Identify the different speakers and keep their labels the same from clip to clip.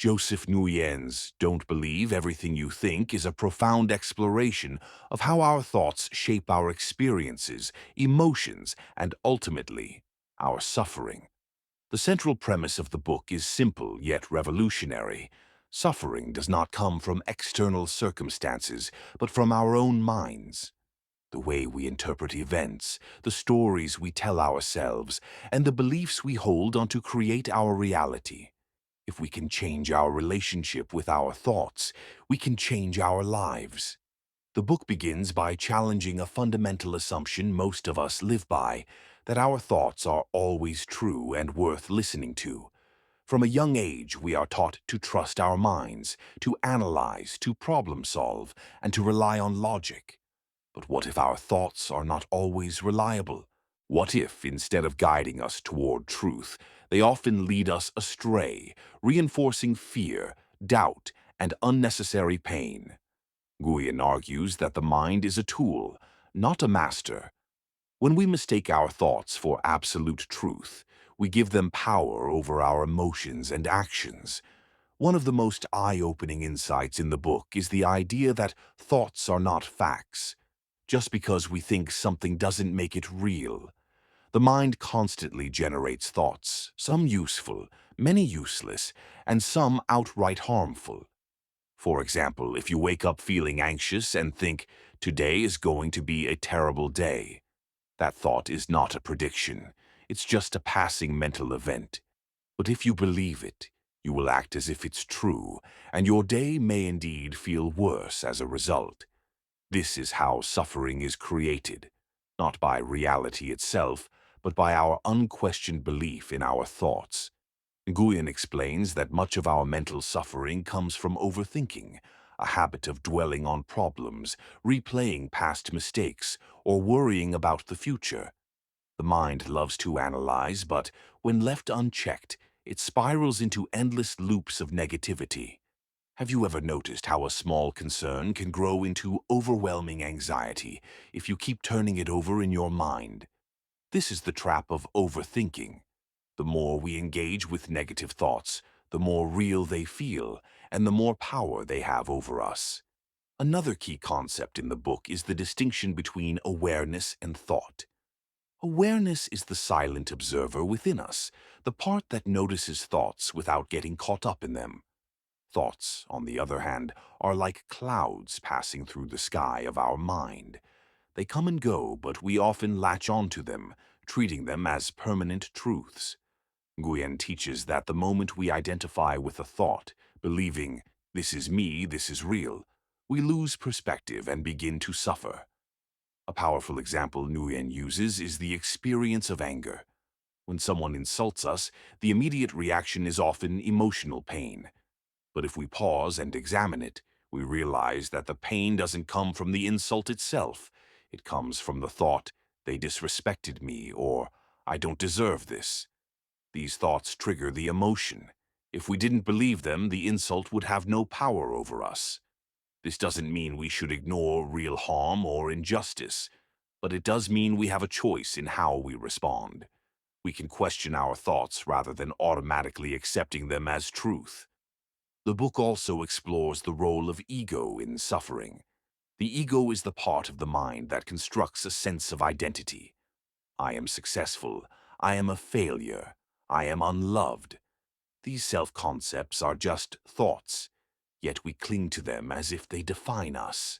Speaker 1: Joseph Nguyen's "Don't Believe Everything You Think" is a profound exploration of how our thoughts shape our experiences, emotions, and ultimately, our suffering. The central premise of the book is simple yet revolutionary. Suffering does not come from external circumstances, but from our own minds. The way we interpret events, the stories we tell ourselves, and the beliefs we hold on to create our reality. If we can change our relationship with our thoughts, we can change our lives. The book begins by challenging a fundamental assumption most of us live by, that our thoughts are always true and worth listening to. From a young age, we are taught to trust our minds, to analyze, to problem solve, and to rely on logic. But what if our thoughts are not always reliable? What if, instead of guiding us toward truth, they often lead us astray, reinforcing fear, doubt, and unnecessary pain? Nguyen argues that the mind is a tool, not a master. When we mistake our thoughts for absolute truth, we give them power over our emotions and actions. One of the most eye-opening insights in the book is the idea that thoughts are not facts. Just because we think something doesn't make it real. The mind constantly generates thoughts, some useful, many useless, and some outright harmful. For example, if you wake up feeling anxious and think, "Today is going to be a terrible day," that thought is not a prediction. It's just a passing mental event. But if you believe it, you will act as if it's true, and your day may indeed feel worse as a result. This is how suffering is created, not by reality itself, but by our unquestioned belief in our thoughts. Nguyen explains that much of our mental suffering comes from overthinking, a habit of dwelling on problems, replaying past mistakes, or worrying about the future. The mind loves to analyze, but when left unchecked, it spirals into endless loops of negativity. Have you ever noticed how a small concern can grow into overwhelming anxiety if you keep turning it over in your mind? This is the trap of overthinking. The more we engage with negative thoughts, the more real they feel and the more power they have over us. Another key concept in the book is the distinction between awareness and thought. Awareness is the silent observer within us, the part that notices thoughts without getting caught up in them. Thoughts, on the other hand, are like clouds passing through the sky of our mind. They come and go, but we often latch onto them, treating them as permanent truths. Nguyen teaches that the moment we identify with a thought, believing, "This is me, this is real," we lose perspective and begin to suffer. A powerful example Nguyen uses is the experience of anger. When someone insults us, the immediate reaction is often emotional pain. But if we pause and examine it, we realize that the pain doesn't come from the insult itself. It comes from the thought, "They disrespected me," or "I don't deserve this." These thoughts trigger the emotion. If we didn't believe them, the insult would have no power over us. This doesn't mean we should ignore real harm or injustice, but it does mean we have a choice in how we respond. We can question our thoughts rather than automatically accepting them as truth. The book also explores the role of ego in suffering. The ego is the part of the mind that constructs a sense of identity. I am successful. I am a failure. I am unloved. These self-concepts are just thoughts, yet we cling to them as if they define us.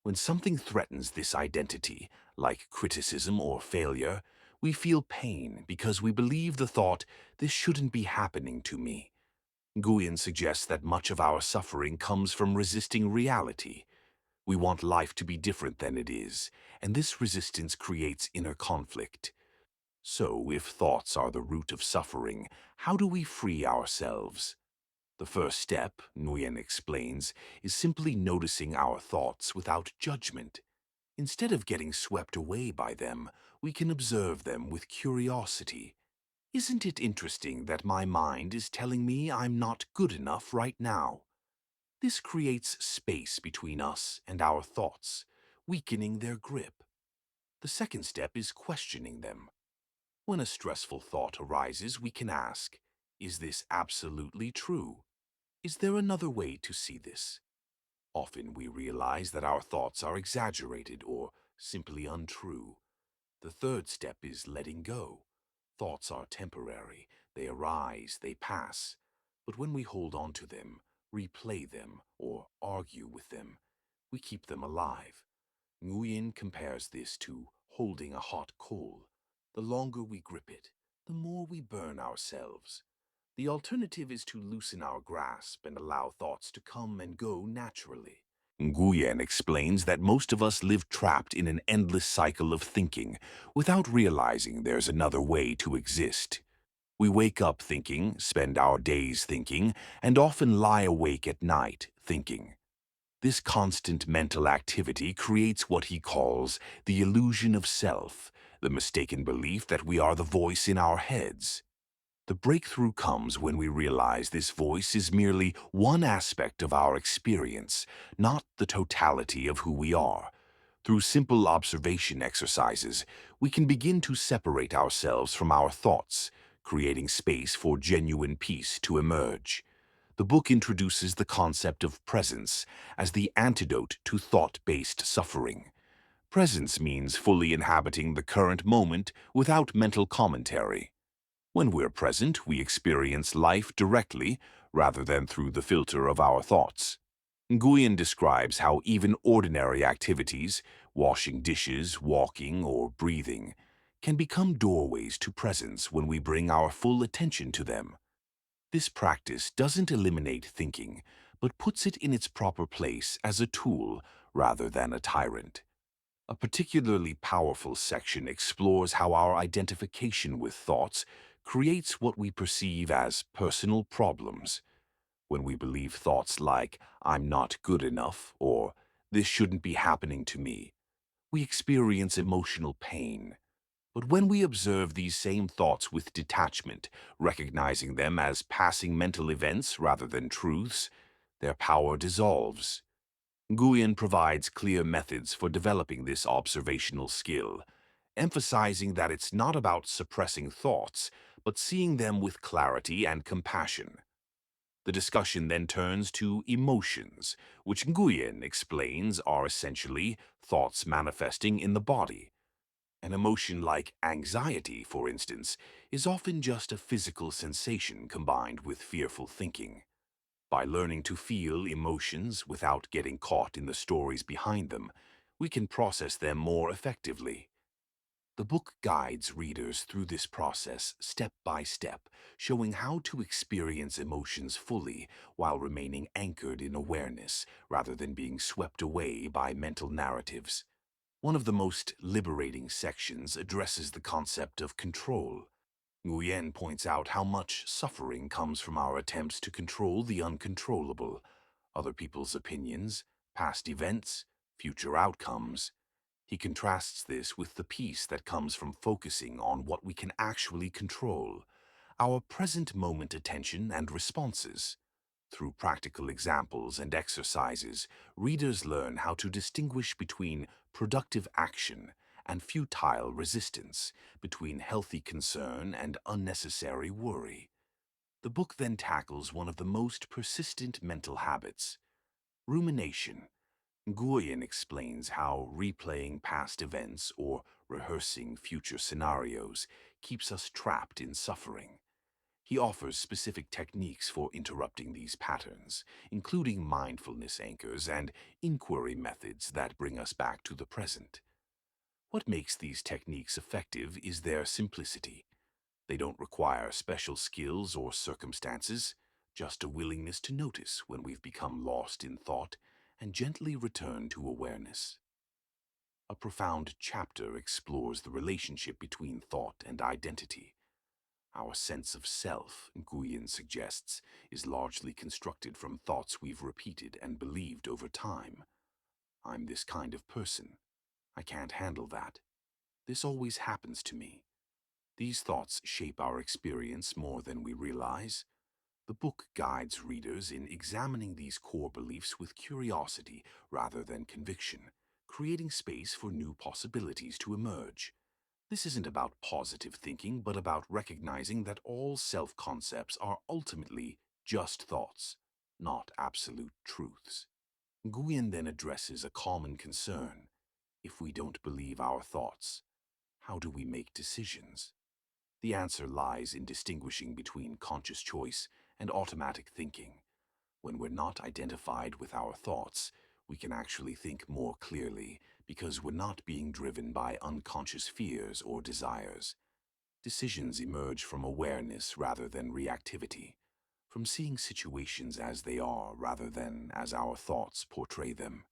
Speaker 1: When something threatens this identity, like criticism or failure, we feel pain because we believe the thought, "This shouldn't be happening to me." Nguyen suggests that much of our suffering comes from resisting reality. We want life to be different than it is, and this resistance creates inner conflict. So, if thoughts are the root of suffering, how do we free ourselves? The first step, Nguyen explains, is simply noticing our thoughts without judgment. Instead of getting swept away by them, we can observe them with curiosity. Isn't it interesting that my mind is telling me I'm not good enough right now? This creates space between us and our thoughts, weakening their grip. The second step is questioning them. When a stressful thought arises, we can ask, "Is this absolutely true?" Is there another way to see this? Often we realize that our thoughts are exaggerated or simply untrue. The third step is letting go. Thoughts are temporary. They arise, they pass. But when we hold on to them, replay them, or argue with them, we keep them alive. Nguyen compares this to holding a hot coal. The longer we grip it, the more we burn ourselves. The alternative is to loosen our grasp and allow thoughts to come and go naturally. Nguyen explains that most of us live trapped in an endless cycle of thinking without realizing there's another way to exist. We wake up thinking, spend our days thinking, and often lie awake at night thinking. This constant mental activity creates what he calls the illusion of self, the mistaken belief that we are the voice in our heads. The breakthrough comes when we realize this voice is merely one aspect of our experience, not the totality of who we are. Through simple observation exercises, we can begin to separate ourselves from our thoughts, creating space for genuine peace to emerge. The book introduces the concept of presence as the antidote to thought-based suffering. Presence means fully inhabiting the current moment without mental commentary. When we're present, we experience life directly rather than through the filter of our thoughts. Nguyen describes how even ordinary activities, washing dishes, walking, or breathing, can become doorways to presence when we bring our full attention to them. This practice doesn't eliminate thinking, but puts it in its proper place as a tool rather than a tyrant. A particularly powerful section explores how our identification with thoughts creates what we perceive as personal problems. When we believe thoughts like, "I'm not good enough," or "this shouldn't be happening to me," we experience emotional pain. But when we observe these same thoughts with detachment, recognizing them as passing mental events rather than truths, their power dissolves. Nguyen provides clear methods for developing this observational skill, emphasizing that it's not about suppressing thoughts, but seeing them with clarity and compassion. The discussion then turns to emotions, which Nguyen explains are essentially thoughts manifesting in the body. An emotion like anxiety, for instance, is often just a physical sensation combined with fearful thinking. By learning to feel emotions without getting caught in the stories behind them, we can process them more effectively. The book guides readers through this process step by step, showing how to experience emotions fully while remaining anchored in awareness rather than being swept away by mental narratives. One of the most liberating sections addresses the concept of control. Nguyen points out how much suffering comes from our attempts to control the uncontrollable, other people's opinions, past events, future outcomes. He contrasts this with the peace that comes from focusing on what we can actually control, our present moment attention and responses. Through practical examples and exercises, readers learn how to distinguish between productive action and futile resistance, between healthy concern and unnecessary worry. The book then tackles one of the most persistent mental habits, rumination. Nguyen explains how replaying past events or rehearsing future scenarios keeps us trapped in suffering. He offers specific techniques for interrupting these patterns, including mindfulness anchors and inquiry methods that bring us back to the present. What makes these techniques effective is their simplicity. They don't require special skills or circumstances, just a willingness to notice when we've become lost in thought and gently return to awareness. A profound chapter explores the relationship between thought and identity. Our sense of self, Nguyen suggests, is largely constructed from thoughts we've repeated and believed over time. "I'm this kind of person. I can't handle that. This always happens to me." These thoughts shape our experience more than we realize. The book guides readers in examining these core beliefs with curiosity rather than conviction, creating space for new possibilities to emerge. This isn't about positive thinking, but about recognizing that all self-concepts are ultimately just thoughts, not absolute truths. Nguyen then addresses a common concern. If we don't believe our thoughts, how do we make decisions? The answer lies in distinguishing between conscious choice and automatic thinking. When we're not identified with our thoughts, we can actually think more clearly because we're not being driven by unconscious fears or desires. Decisions emerge from awareness rather than reactivity, from seeing situations as they are rather than as our thoughts portray them.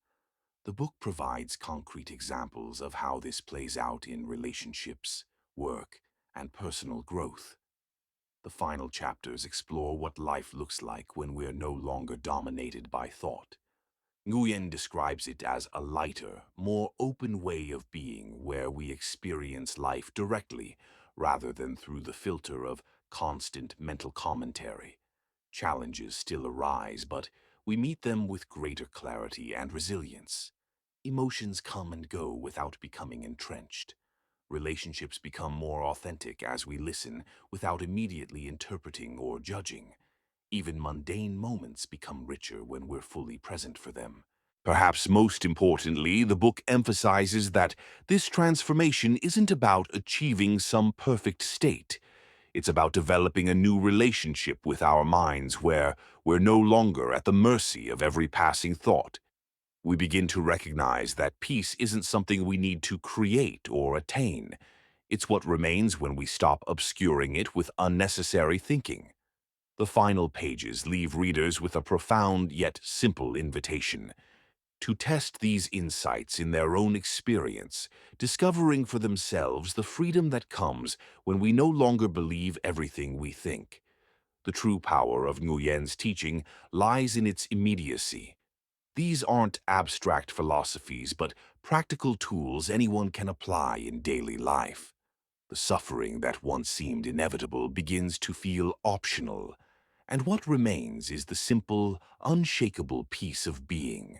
Speaker 1: The book provides concrete examples of how this plays out in relationships, work, and personal growth. The final chapters explore what life looks like when we're no longer dominated by thought. Nguyen describes it as a lighter, more open way of being where we experience life directly rather than through the filter of constant mental commentary. Challenges still arise, but we meet them with greater clarity and resilience. Emotions come and go without becoming entrenched. Relationships become more authentic as we listen without immediately interpreting or judging. Even mundane moments become richer when we're fully present for them. Perhaps most importantly, the book emphasizes that this transformation isn't about achieving some perfect state. It's about developing a new relationship with our minds where we're no longer at the mercy of every passing thought. We begin to recognize that peace isn't something we need to create or attain. It's what remains when we stop obscuring it with unnecessary thinking. The final pages leave readers with a profound yet simple invitation to test these insights in their own experience, discovering for themselves the freedom that comes when we no longer believe everything we think. The true power of Nguyen's teaching lies in its immediacy. These aren't abstract philosophies, but practical tools anyone can apply in daily life. The suffering that once seemed inevitable begins to feel optional, and what remains is the simple, unshakable peace of being.